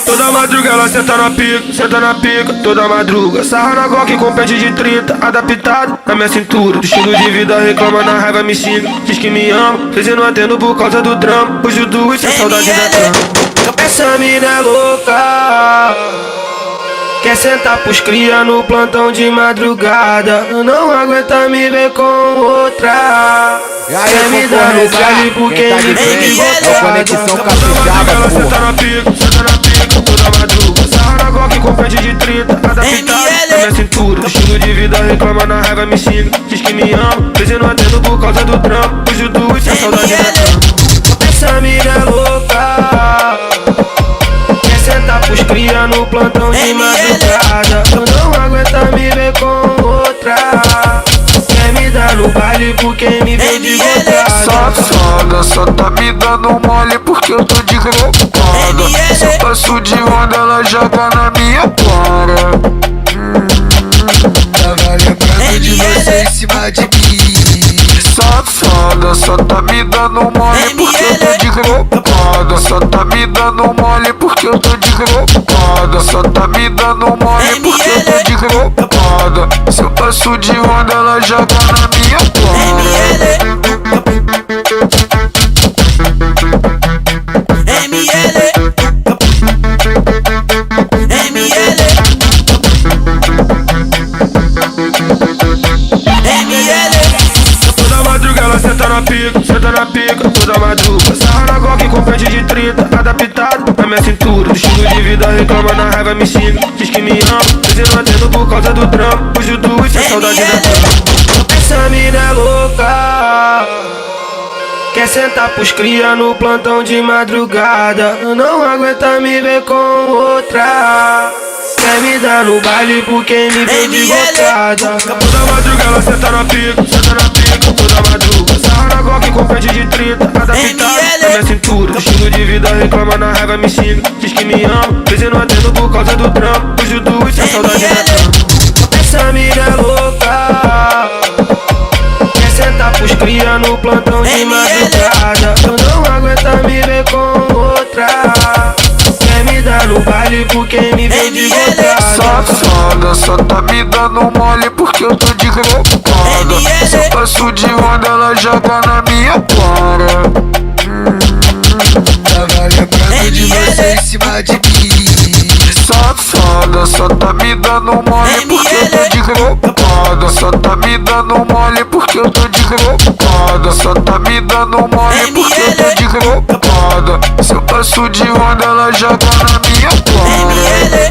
Toda madruga ela senta na pica, toda madruga. Sarra na Glock com pente de 30, adaptado na minha cintura. Do estilo de vida reclama, na raiva me xinga, diz que me ama, fez e não atendo por causa do drama. Hoje o duas é saudade da cama. Essa mina é louca, quer sentar pros cria no plantão de madrugada. Não aguenta me ver com outra. Quer me dar no baile porque me vem é Conexão Capixaba, ela senta na pica, toda madruga. Sarra na Glock com pente de 30, adaptado na minha cintura. Do estilo de vida reclama, na raiva me xinga, diz que me ama, fez e não atendo por causa do drama. Hoje o duas é saudade da cama. Essa mina é louca, quer sentar pros cria no plantão de madrugada. Não aguenta me ver com outra. Quer me dar no baile porque me vê de vontade. Safada, só tá me dando mole porque eu tô de grepada. Se eu passo de onda, ela joga na minha cara. Tava lembrando de você em cima de mim. Safada, só tá me dando mole porque eu tô de grepada. Só tá me dando mole porque eu tô de grepada. Só tá me dando mole porque eu tô de grepada. Se eu passo de onda, ela joga na minha cara. Toda madruga ela senta na pica, toda madruga. Sarra na Glock com pente de 30, adaptado na minha cintura. Do estilo de vida reclama, na raiva me xinga, diz que me ama, fez e não atendo por causa do drama. Hoje o duas é saudade da cama. Essa mina é louca, quer sentar pros cria no plantão de madrugada. Não aguenta me ver com outra. Quer me dar no baile porque me vê de vontade. Toda madruga ela senta na pica, toda madruga. Sarra na Glock com pente de 30, adaptado na minha cintura. Do estilo de vida reclama, na raiva me xinga, diz que me ama, fez e não atendo por causa do drama. Hoje o duas é saudade da cama. Essa mina é louca, quer sentar pros cria no plantão de madrugada. Não aguenta me ver com outra. Quer me dar no baile porque me vê de vontade. Safada, só tá me dando mole porque eu tô de grepada. Se eu passo de onda, ela joga na minha cara. Tava lembrando de você em cima de mim. Safada, só tá me dando mole porque eu tô de grepada. Só tá me dando mole porque eu tô de grepada. Só tá me dando mole porque eu tô de grepada. Se eu passo de onda, ela joga na minha cara.